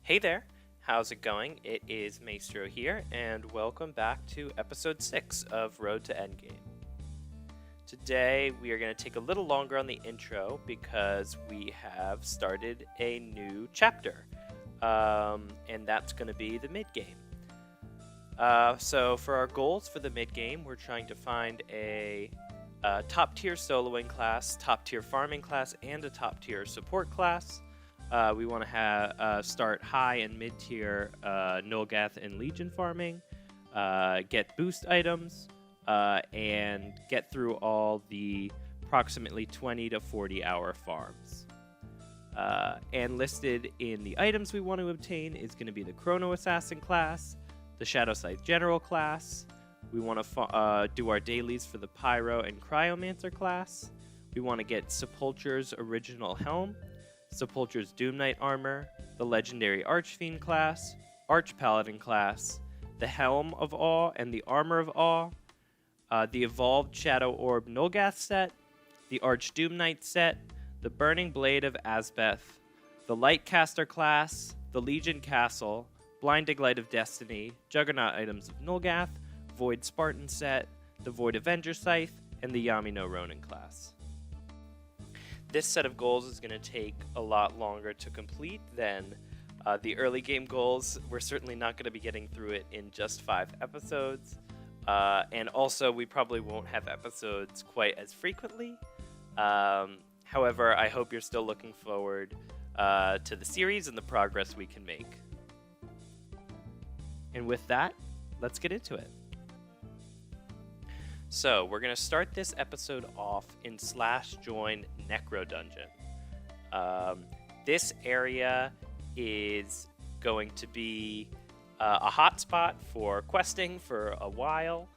Hey there, how's it going? It is Maestro here, and welcome back to episode 6 of Road to Endgame. Today, we are going to take a little longer on the intro because we have started a new chapter, and that's going to be the mid-game. So for our goals for the mid-game, we're trying to find a top-tier soloing class, top-tier farming class, and a top-tier support class. We want to start high and mid-tier Nulgath and Legion farming, get boost items, and get through all the approximately 20 to 40 hour farms. And listed in the items we want to obtain is going to be the Chrono Assassin class, the Shadow Scythe General class. We want to do our dailies for the Pyro and Cryomancer class. We want to get Sepulture's Original Helm, Sepulture's Doom Knight armor, the legendary Archfiend class, Arch Paladin class, the Helm of Awe and the Armor of Awe, the Evolved Shadow Orb Nulgath set, the Arch Doom Knight set, the Burning Blade of Asbeth, the Lightcaster class, the Legion Castle, Blinding Light of Destiny, Juggernaut items of Nulgath, Void Spartan set, the Void Avenger Scythe, and the Yamino Ronin class. This set of goals is going to take a lot longer to complete than the early game goals. We're certainly not going to be getting through it in just 5 episodes. And also, we probably won't have episodes quite as frequently. However, I hope you're still looking forward to the series and the progress we can make. And with that, let's get into it. So, we're going to start this episode off in /join Necro Dungeon. This area is going to be a hotspot for questing for a while.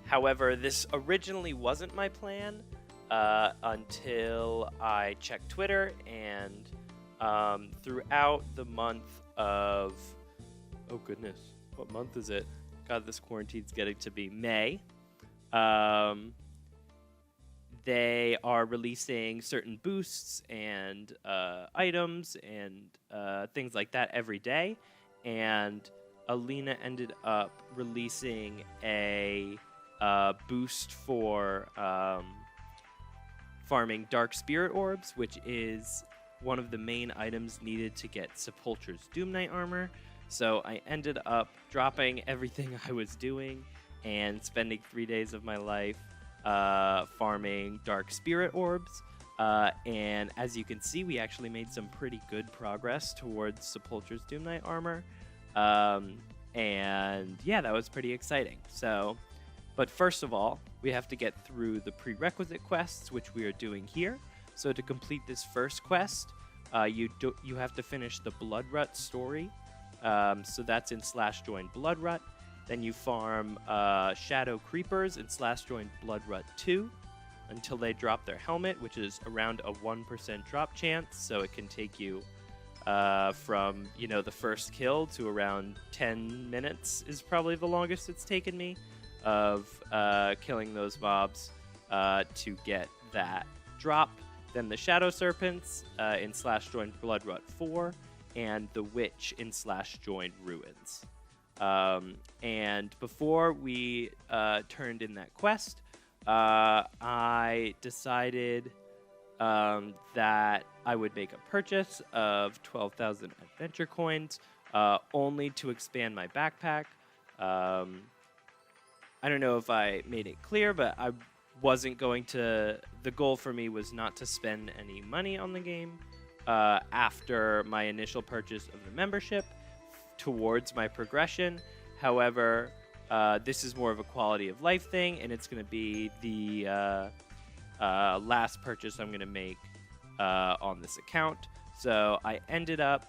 However, this originally wasn't my plan until I checked Twitter, and throughout the month of... Oh goodness, what month is it? God, this quarantine's getting to be May. They are releasing certain boosts and items and things like that every day. And Alina ended up releasing a boost for farming Dark Spirit Orbs, which is one of the main items needed to get Sepulture's Doom Knight armor. So I ended up dropping everything I was doing and spending 3 days of my life farming Dark Spirit Orbs. And as you can see, we actually made some pretty good progress towards Sepulture's Doom Knight armor. And yeah, that was pretty exciting. But first of all, we have to get through the prerequisite quests, which we are doing here. So to complete this first quest, you have to finish the Bloodrut story. So that's in /join Bloodrut. Then you farm Shadow Creepers in /join Bloodrut 2 until they drop their helmet, which is around a 1% drop chance. So it can take you from the first kill to around 10 minutes is probably the longest it's taken me of killing those mobs to get that drop. Then the Shadow Serpents in /join Bloodrut 4. And the Witch in /join Ruins. And before we turned in that quest, I decided that I would make a purchase of 12,000 adventure coins, only to expand my backpack. I don't know if I made it clear, but I wasn't going to... The goal for me was not to spend any money on the game after my initial purchase of the membership towards my progression. However, this is more of a quality of life thing, and it's going to be the last purchase I'm going to make on this account. So I ended up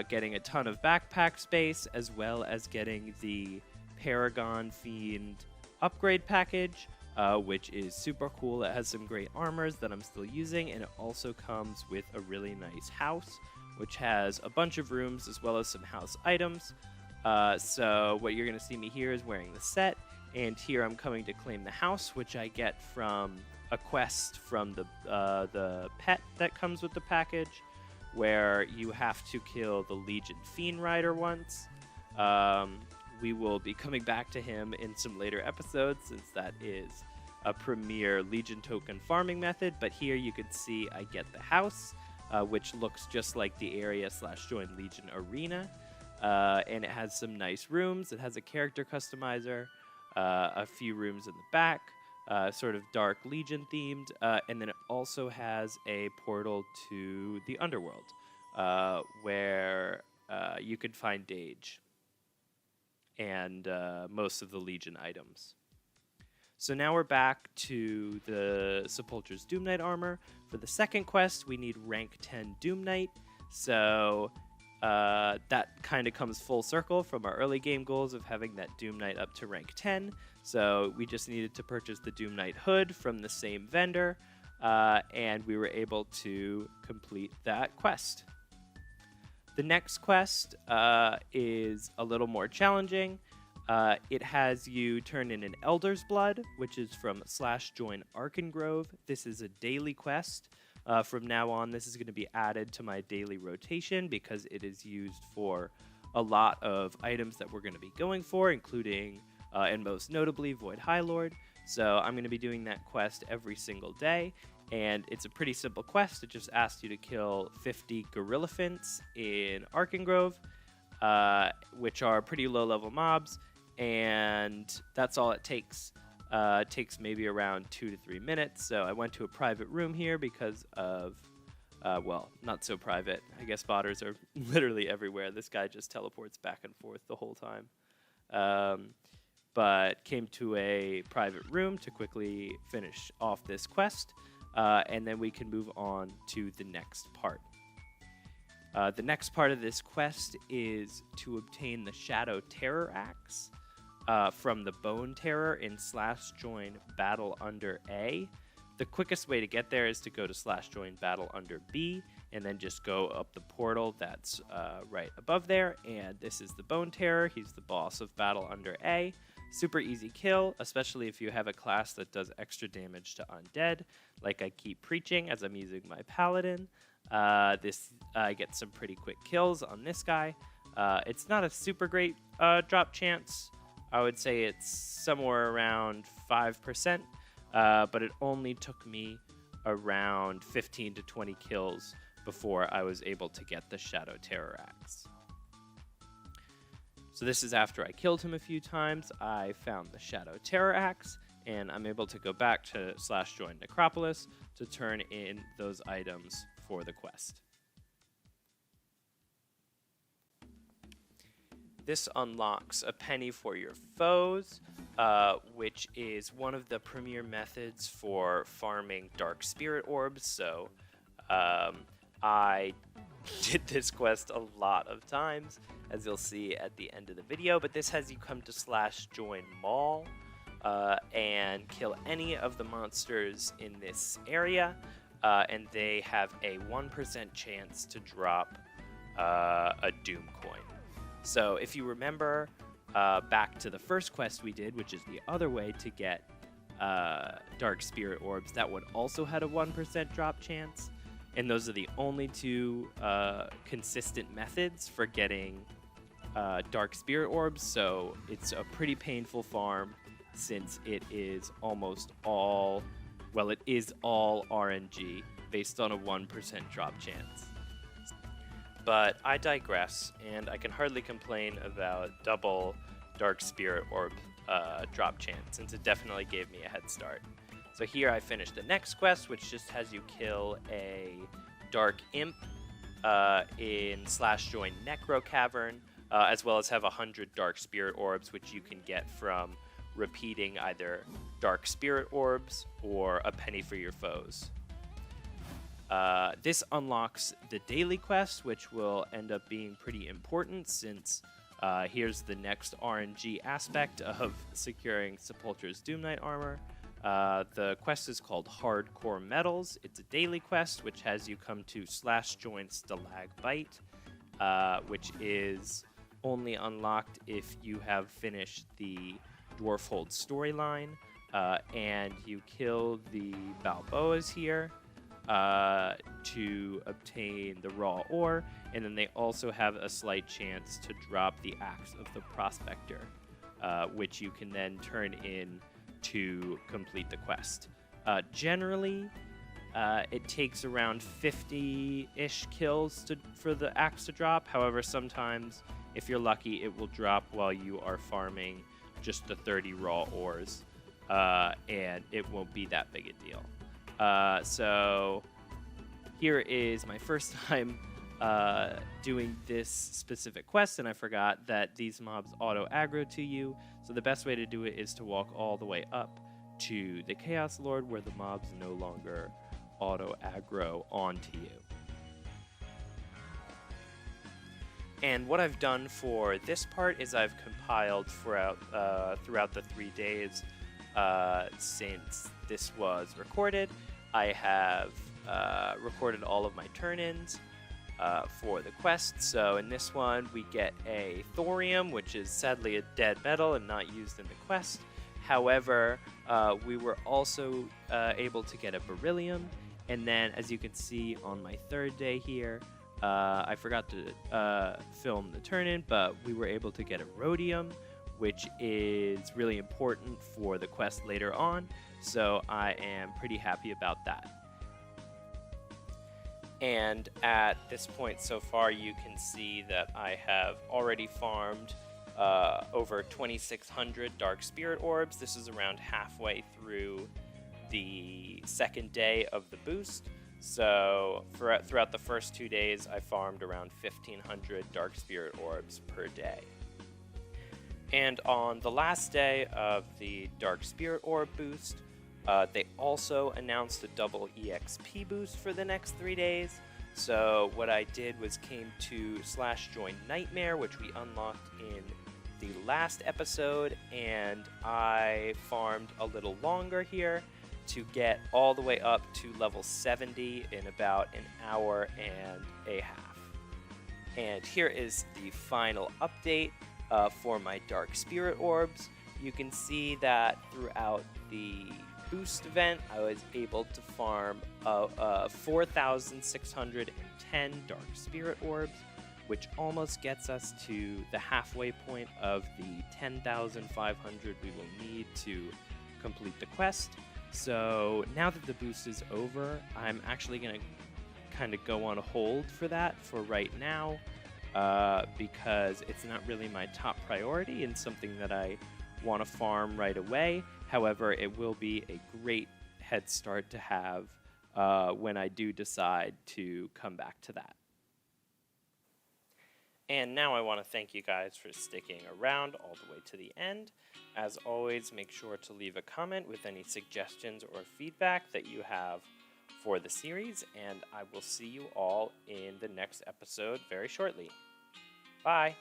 getting a ton of backpack space, as well as getting the Paragon Fiend upgrade package, which is super cool. It has some great armors that I'm still using, and it also comes with a really nice house, which has a bunch of rooms as well as some house items. So what you're going to see me here is wearing the set, and here I'm coming to claim the house, which I get from a quest from the pet that comes with the package. where you have to kill the Legion Fiend Rider once. We will be coming back to him in some later episodes, since that is a premier Legion token farming method. But here you can see I get the house, which looks just like the area/join Legion arena. And it has some nice rooms. It has a character customizer, a few rooms in the back, sort of dark Legion themed, and then it also has a portal to the underworld, where you can find Dage and most of the Legion items. So now we're back to the Sepulchre's Doom Knight armor. For the second quest, we need rank 10 Doom Knight. So that kind of comes full circle from our early game goals of having that Doom Knight up to rank 10. So we just needed to purchase the Doom Knight hood from the same vendor, and we were able to complete that quest. The next quest is a little more challenging. It has you turn in an Elder's Blood, which is from /join Arkengrove. This is a daily quest. From now on, this is going to be added to my daily rotation because it is used for a lot of items that we're going to be going for, including, and most notably, Void High Lord. So I'm going to be doing that quest every single day, and it's a pretty simple quest. It just asks you to kill 50 Gorillaphints in Arkengrove, which are pretty low-level mobs, and that's all it takes. It takes maybe around 2 to 3 minutes. So I went to a private room here because of, well, not so private. I guess botters are literally everywhere. This guy just teleports back and forth the whole time. But came to a private room to quickly finish off this quest, and then we can move on to the next part. The next part of this quest is to obtain the Shadow Terror Axe. From the Bone Terror in /join Battle Under A. The quickest way to get there is to go to /join Battle Under B, and then just go up the portal that's right above there. And this is the Bone Terror. He's the boss of Battle Under A. Super easy kill, especially if you have a class that does extra damage to undead, like I keep preaching as I'm using my Paladin. I get some pretty quick kills on this guy. It's not a super great drop chance. I would say it's somewhere around 5%, but it only took me around 15 to 20 kills before I was able to get the Shadow Terror Axe. So this is after I killed him a few times. I found the Shadow Terror Axe, and I'm able to go back to /join Necropolis to turn in those items for the quest. This unlocks a penny for your foes, which is one of the premier methods for farming Dark Spirit Orbs. So I did this quest a lot of times, as you'll see at the end of the video. But this has you come to /join Maul and kill any of the monsters in this area, and they have a 1% chance to drop a Doom coin. So if you remember back to the first quest we did, which is the other way to get Dark Spirit Orbs, that one also had a 1% drop chance. And those are the only two consistent methods for getting Dark Spirit Orbs. So it's a pretty painful farm since it is almost all, well, it is all RNG based on a 1% drop chance. But I digress, and I can hardly complain about double Dark Spirit Orb drop chance, since it definitely gave me a head start. So here I finished the next quest, which just has you kill a Dark Imp in /join Necro Cavern, as well as have 100 Dark Spirit Orbs, which you can get from repeating either Dark Spirit Orbs or a penny for your foes. This unlocks the daily quest, which will end up being pretty important since here's the next RNG aspect of securing Sepulchre's Doom Knight armor. The quest is called Hardcore Metals. It's a daily quest, which has you come to /join Stalagbite, which is only unlocked if you have finished the Dwarfhold storyline, and you kill the Balboas here. to obtain the raw ore, and then they also have a slight chance to drop the Axe of the Prospector, which you can then turn in to complete the quest. Generally, it takes around 50-ish kills for the axe to drop. However, sometimes, if you're lucky, it will drop while you are farming just the 30 raw ores, and it won't be that big a deal. So here is my first time doing this specific quest, and I forgot that these mobs auto-aggro to you. So the best way to do it is to walk all the way up to the Chaos Lord, where the mobs no longer auto-aggro onto you. And what I've done for this part is I've compiled throughout the 3 days since this was recorded. I have recorded all of my turn-ins for the quest. So in this one, we get a thorium, which is sadly a dead metal and not used in the quest. However, we were also able to get a beryllium. And then, as you can see on my 3rd day here, I forgot to film the turn-in, but we were able to get a rhodium, which is really important for the quest later on. So I am pretty happy about that. And at this point so far, you can see that I have already farmed over 2,600 Dark Spirit Orbs. This is around halfway through the 2nd day of the boost. So throughout the first 2 days, I farmed around 1,500 Dark Spirit Orbs per day. And on the last day of the Dark Spirit Orb boost, they also announced a double EXP boost for the next 3 days. So what I did was came to /join Nightmare, which we unlocked in the last episode, and I farmed a little longer here to get all the way up to level 70 in about an hour and a half. And here is the final update for my Dark Spirit Orbs. You can see that throughout the boost event, I was able to farm 4,610 Dark Spirit Orbs, which almost gets us to the halfway point of the 10,500 we will need to complete the quest. So now that the boost is over, I'm actually going to kind of go on hold for that for right now, because it's not really my top priority and something that I want to farm right away. However, it will be a great head start to have when I do decide to come back to that. And now I want to thank you guys for sticking around all the way to the end. As always, make sure to leave a comment with any suggestions or feedback that you have for the series, and I will see you all in the next episode very shortly. Bye!